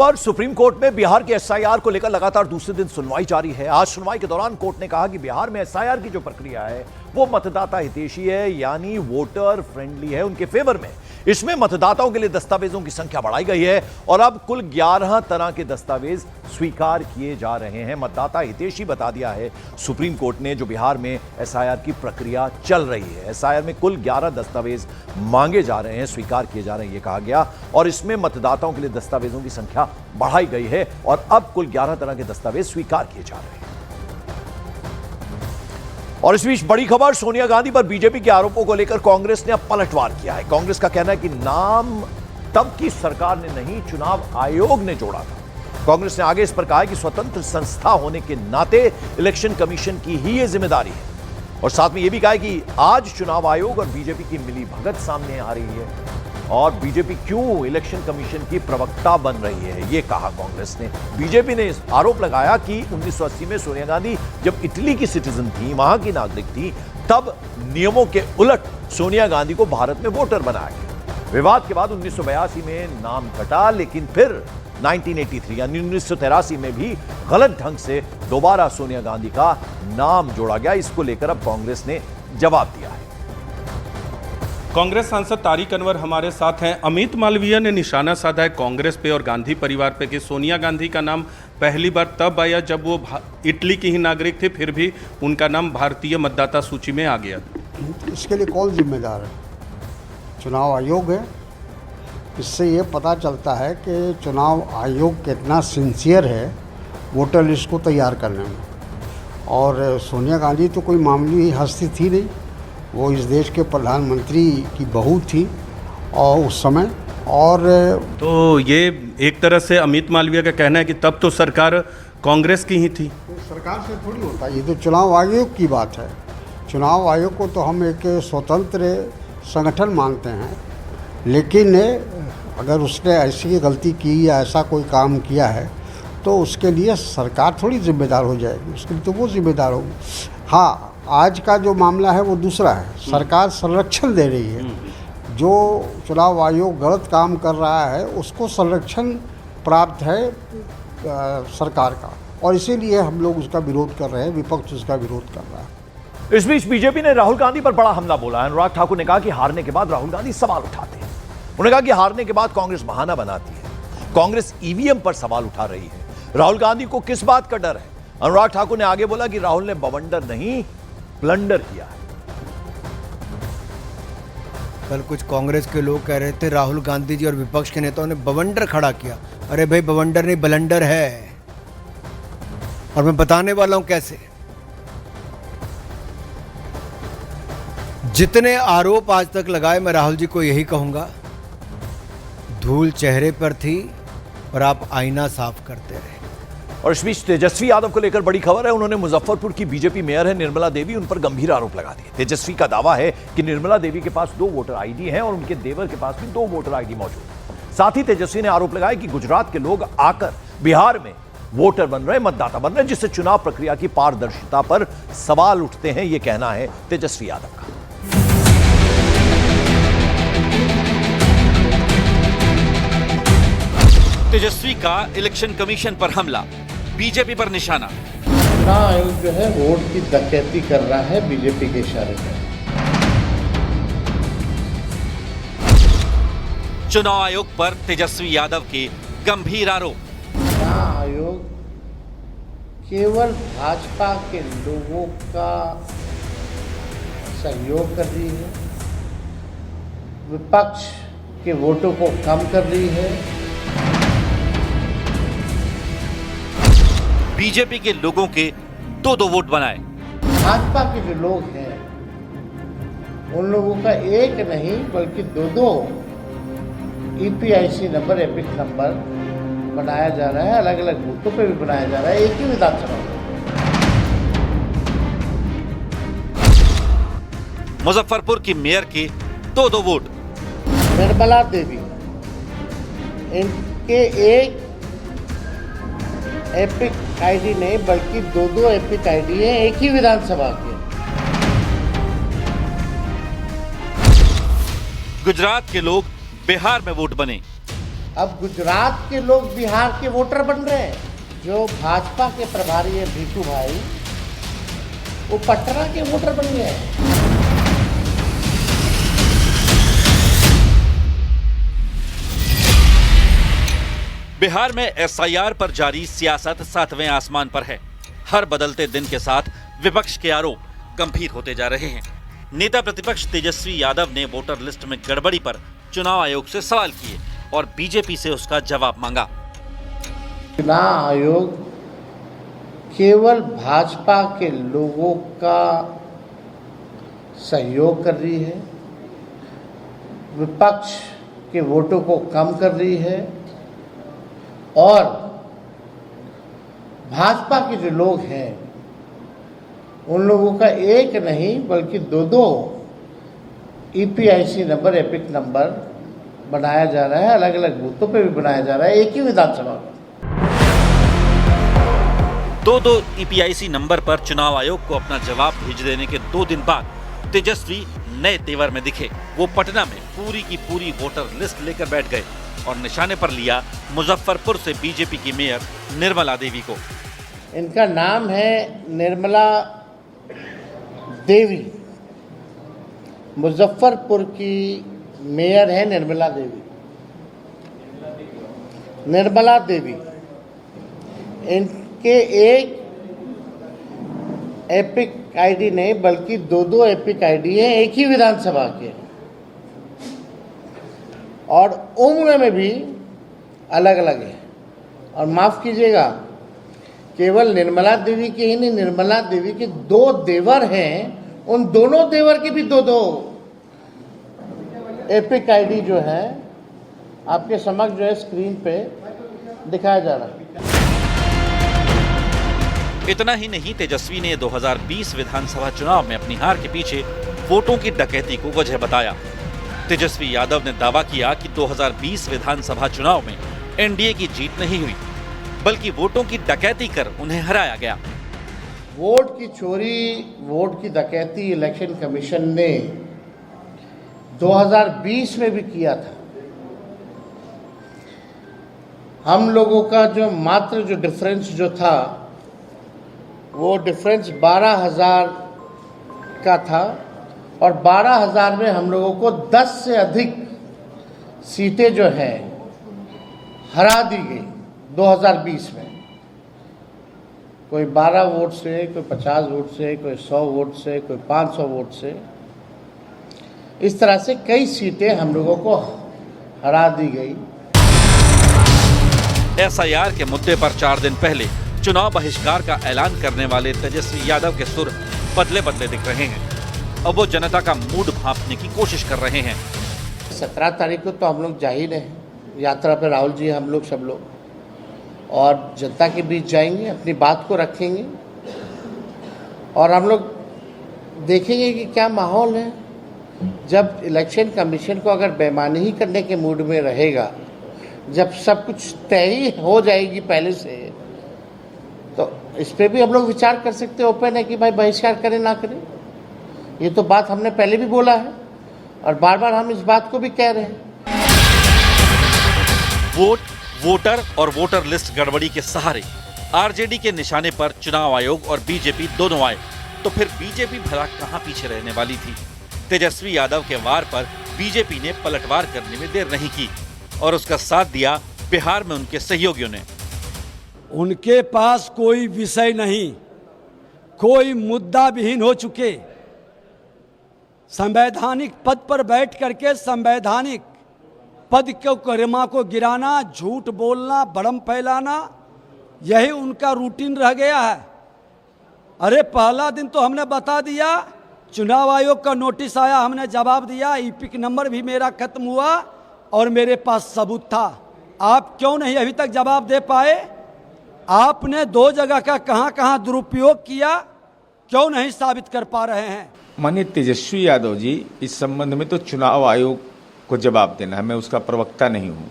पर supreme court में बिहार के एसआईआर को लेकर लगातार दूसरे दिन सुनवाई जारी है। आज सुनवाई के दौरान कोर्ट ने कहा कि बिहार में एसआईआर की जो प्रक्रिया है वो मतदाता हितैषी है, यानी वोटर फ्रेंडली है, उनके फेवर में। इसमें मतदाताओं के लिए दस्तावेजों की संख्या बढ़ाई गई है और अब कुल 11 तरह के दस्तावेज स्वीकार किए जा रहे हैं। मतदाता हितैषी बता दिया है सुप्रीम कोर्ट ने, जो बिहार में एसआईआर की प्रक्रिया चल रही है। एसआईआर में कुल 11 दस्तावेज मांगे जा रहे हैं, स्वीकार किए जा रहे हैं, ये कहा गया। और इसमें मतदाताओं के लिए दस्तावेजों की संख्या बढ़ाई गई है और अब कुल 11 तरह के दस्तावेज स्वीकार किए जा रहे हैं। और इस बीच बड़ी खबर, सोनिया गांधी पर बीजेपी के आरोपों को लेकर कांग्रेस ने अब पलटवार किया है। कांग्रेस का कहना है कि नाम तब की सरकार ने नहीं, चुनाव आयोग ने जोड़ा था। कांग्रेस ने आगे इस पर कहा है कि स्वतंत्र संस्था होने के नाते इलेक्शन कमीशन की ही यह जिम्मेदारी है। और साथ में यह भी कहा है कि आज चुनाव आयोग और बीजेपी की मिलीभगत सामने आ रही है और बीजेपी क्यों इलेक्शन कमीशन की प्रवक्ता बन रही है, यह कहा कांग्रेस ने। बीजेपी ने आरोप लगाया कि 1980 में सोनिया गांधी जब इटली की सिटीजन थी, वहां की नागरिक थी, तब नियमों के उलट सोनिया गांधी को भारत में वोटर बनाया गया। विवाद के बाद 1982 में नाम कटा, लेकिन फिर 1983 यानी 1983 में भी गलत ढंग से दोबारा सोनिया गांधी का नाम जोड़ा गया। इसको लेकर अब कांग्रेस ने जवाब दिया है। कांग्रेस सांसद तारिक अनवर हमारे साथ हैं। अमित मालवीय ने निशाना साधा है कांग्रेस पे और गांधी परिवार पे कि सोनिया गांधी का नाम पहली बार तब आया जब वो इटली की ही नागरिक थे, फिर भी उनका नाम भारतीय मतदाता सूची में आ गया। इसके लिए कौन जिम्मेदार है? चुनाव आयोग है। इससे ये पता चलता है कि चुनाव आयोग कितना सिंसियर है वोटर लिस्ट को तैयार करने में। और सोनिया गांधी तो कोई मामूली हस्ती थी नहीं, वो इस देश के प्रधानमंत्री की बहू थी और उस समय। और तो ये एक तरह से अमित मालवीय का कहना है कि तब तो सरकार कांग्रेस की ही थी। तो सरकार से थोड़ी होता है, ये तो चुनाव आयोग की बात है। चुनाव आयोग को तो हम एक स्वतंत्र संगठन मानते हैं, लेकिन अगर उसने ऐसी गलती की या ऐसा कोई काम किया है तो उसके लिए सरकार थोड़ी जिम्मेदार हो जाएगी, उसके लिए तो वो जिम्मेदार होगी। हाँ, आज का जो मामला है वो दूसरा है। सरकार संरक्षण दे रही है। जो चुनाव आयोग गलत काम कर रहा है उसको संरक्षण प्राप्त है सरकार का, और इसीलिए हम लोग उसका विरोध कर रहे हैं, विपक्ष उसका विरोध कर रहा है। इस बीच बीजेपी ने राहुल गांधी पर बड़ा हमला बोला। अनुराग ठाकुर ने कहा कि हारने के बाद राहुल गांधी सवाल उठाते हैं। उन्होंने कहा कि हारने के बाद कांग्रेस बहाना बनाती है, कांग्रेस ईवीएम पर सवाल उठा रही है। राहुल गांधी को किस बात का डर है? अनुराग ठाकुर ने आगे बोला कि राहुल ने बवंडर नहीं, ब्लंडर किया है। कल कुछ कांग्रेस के लोग कह रहे थे राहुल गांधी जी और विपक्ष के नेताओं ने बवंडर खड़ा किया। अरे भाई, बवंडर नहीं, ब्लंडर है, और मैं बताने वाला हूं कैसे। जितने आरोप आज तक लगाए, मैं राहुल जी को यही कहूंगा, धूल चेहरे पर थी और आप आईना साफ करते रहे। और इस बीच तेजस्वी यादव को लेकर बड़ी खबर है। उन्होंने मुजफ्फरपुर की बीजेपी मेयर है निर्मला देवी, उन पर गंभीर आरोप लगा दिए। तेजस्वी का दावा है कि निर्मला देवी के पास 2 वोटर आईडी हैं और उनके देवर के पास भी 2 वोटर आईडी मौजूद है। साथ ही तेजस्वी ने आरोप लगाया कि गुजरात के लोग आकर बिहार में वोटर बन रहे, मतदाता बन रहे, जिससे चुनाव प्रक्रिया की पारदर्शिता पर सवाल उठते हैं। यह कहना है तेजस्वी यादव का। तेजस्वी का इलेक्शन कमीशन पर हमला, बीजेपी पर निशाना। चुनाव आयोग जो है वोट की डकैती कर रहा है बीजेपी के इशारे पर। चुनाव आयोग पर तेजस्वी यादव के गंभीर आरोप। चुनाव आयोग केवल भाजपा के लोगों का सहयोग कर रही है, विपक्ष के वोटों को कम कर रही है। बीजेपी के लोगों के 2-2 वोट बनाए। भाजपा के जो लोग हैं उन लोगों का एक नहीं बल्कि 2-2 ईपीआईसी नंबर, एपिक नंबर बनाया जा रहा है। अलग अलग बूथों पे भी बनाया जा रहा है, एक ही विधानसभा में। मुजफ्फरपुर की मेयर के 2-2 वोट। निर्मला देवी, इनके एक एपिक आईडी नहीं बल्कि 2-2 एपिक आईडी है एक ही विधानसभा के। गुजरात के लोग बिहार में वोट बने। अब गुजरात के लोग बिहार के वोटर बन रहे हैं। जो भाजपा के प्रभारी है भीखू भाई, वो पटना के वोटर बन गए हैं। बिहार में एसआईआर पर जारी सियासत 7वें आसमान पर है। हर बदलते दिन के साथ विपक्ष के आरोप गंभीर होते जा रहे हैं। नेता प्रतिपक्ष तेजस्वी यादव ने वोटर लिस्ट में गड़बड़ी पर चुनाव आयोग से सवाल किए और बीजेपी से उसका जवाब मांगा। चुनाव आयोग केवल भाजपा के लोगों का सहयोग कर रही है, विपक्ष के वोटों को कम कर रही है और भाजपा के जो लोग हैं उन लोगों का एक नहीं बल्कि दो ईपीआईसी नंबर, एपिक नंबर बनाया जा रहा है। अलग अलग बूथों पे भी बनाया जा रहा है, एक ही विधानसभा में। दो ईपीआईसी नंबर पर चुनाव आयोग को अपना जवाब भेज देने के 2 दिन बाद तेजस्वी नए तेवर में दिखे। वो पटना में पूरी की पूरी वोटर लिस्ट लेकर बैठ गए और निशाने पर लिया मुजफ्फरपुर से बीजेपी की मेयर निर्मला देवी को। इनका नाम है निर्मला देवी, मुजफ्फरपुर की मेयर है निर्मला देवी। निर्मला देवी, इनके एक एपिक आईडी नहीं बल्कि दो एपिक आईडी है, एक ही विधानसभा के, और उम्र में भी अलग अलग है। और माफ कीजिएगा, केवल निर्मला देवी के ही नहीं, निर्मला देवी के 2 देवर हैं, उन दोनों देवर के भी दो एपिक आईडी जो है आपके समक्ष जो है स्क्रीन पे दिखाया जा रहा है। इतना ही नहीं, तेजस्वी ने 2020 विधानसभा चुनाव में अपनी हार के पीछे वोटों की डकैती को वजह बताया। तेजस्वी यादव ने दावा किया कि 2020 विधानसभा चुनाव में एनडीए की जीत नहीं हुई बल्कि वोटों की डकैती कर उन्हें हराया गया। वोट की चोरी, वोट की डकैती इलेक्शन कमीशन ने 2020 में भी किया था। हम लोगों का जो मात्र जो डिफरेंस जो था वो डिफरेंस 12,000 का था और 12,000 में हम लोगों को 10 से अधिक सीटें जो हैं हरा दी गई 2020 में। कोई 12 वोट से, कोई 50 वोट से, कोई 100 वोट से, कोई 500 वोट से, इस तरह से कई सीटें हम लोगों को हरा दी गई। एसआईआर के मुद्दे पर 4 दिन पहले चुनाव बहिष्कार का ऐलान करने वाले तेजस्वी यादव के सुर बदले बदले दिख रहे हैं। अब वो जनता का मूड भांपने की कोशिश कर रहे हैं। 17 तारीख को तो हम लोग जा ही रहे हैं यात्रा पे, राहुल जी, हम लोग सब लोग, और जनता के बीच जाएंगे, अपनी बात को रखेंगे और हम लोग देखेंगे कि क्या माहौल है। जब इलेक्शन कमीशन को अगर बेईमानी ही करने के मूड में रहेगा, जब सब कुछ तय ही हो जाएगी पहले से, तो इस पर भी हम लोग विचार कर सकते हैं। ओपन है कि भाई बहिष्कार करें ना करें। ये तो बात हमने पहले भी बोला है और बार बार हम इस बात को भी कह रहे हैं। वोटर और वोटर लिस्ट गड़बड़ी के सहारे आरजेडी के निशाने पर चुनाव आयोग और बीजेपी दोनों आए, तो फिर बीजेपी भला कहां पीछे रहने वाली थी। तेजस्वी यादव के वार पर बीजेपी ने पलटवार करने में देर नहीं की और उसका साथ दिया बिहार में उनके सहयोगियों ने। उनके पास कोई विषय नहीं, कोई मुद्दा विहीन हो चुके, संवैधानिक पद पर बैठ करके संवैधानिक पद के गरिमा को गिराना, झूठ बोलना, भ्रम फैलाना, यही उनका रूटीन रह गया है। अरे पहला दिन तो हमने बता दिया, चुनाव आयोग का नोटिस आया, हमने जवाब दिया, ईपिक नंबर भी मेरा खत्म हुआ और मेरे पास सबूत था। आप क्यों नहीं अभी तक जवाब दे पाए? आपने 2 जगह का कहां दुरुपयोग किया, क्यों नहीं साबित कर पा रहे हैं? माननीय तेजस्वी यादव जी, इस संबंध में तो चुनाव आयोग को जवाब देना है, मैं उसका प्रवक्ता नहीं हूँ,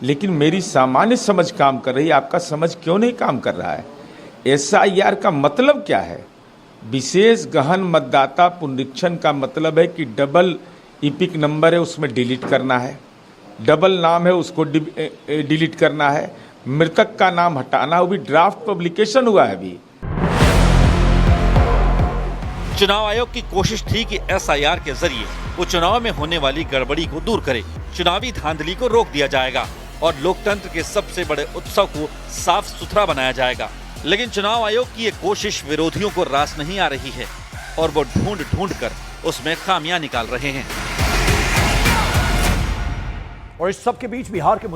लेकिन मेरी सामान्य समझ काम कर रही है। आपका समझ क्यों नहीं काम कर रहा है? एसआईआर का मतलब क्या है? विशेष गहन मतदाता पुनरीक्षण का मतलब है कि डबल ईपिक नंबर है उसमें डिलीट करना है, डबल नाम है उसको डिलीट करना है, मृतक का नाम हटाना, वो भी ड्राफ्ट पब्लिकेशन हुआ है अभी। चुनाव आयोग की कोशिश थी कि एसआईआर के जरिए वो चुनाव में होने वाली गड़बड़ी को दूर करे, चुनावी धांधली को रोक दिया जाएगा और लोकतंत्र के सबसे बड़े उत्सव को साफ सुथरा बनाया जाएगा। लेकिन चुनाव आयोग की ये कोशिश विरोधियों को रास नहीं आ रही है और वो ढूंढ ढूंढ कर उसमें खामियां निकाल रहे हैं। और इस सब के बीच बिहार के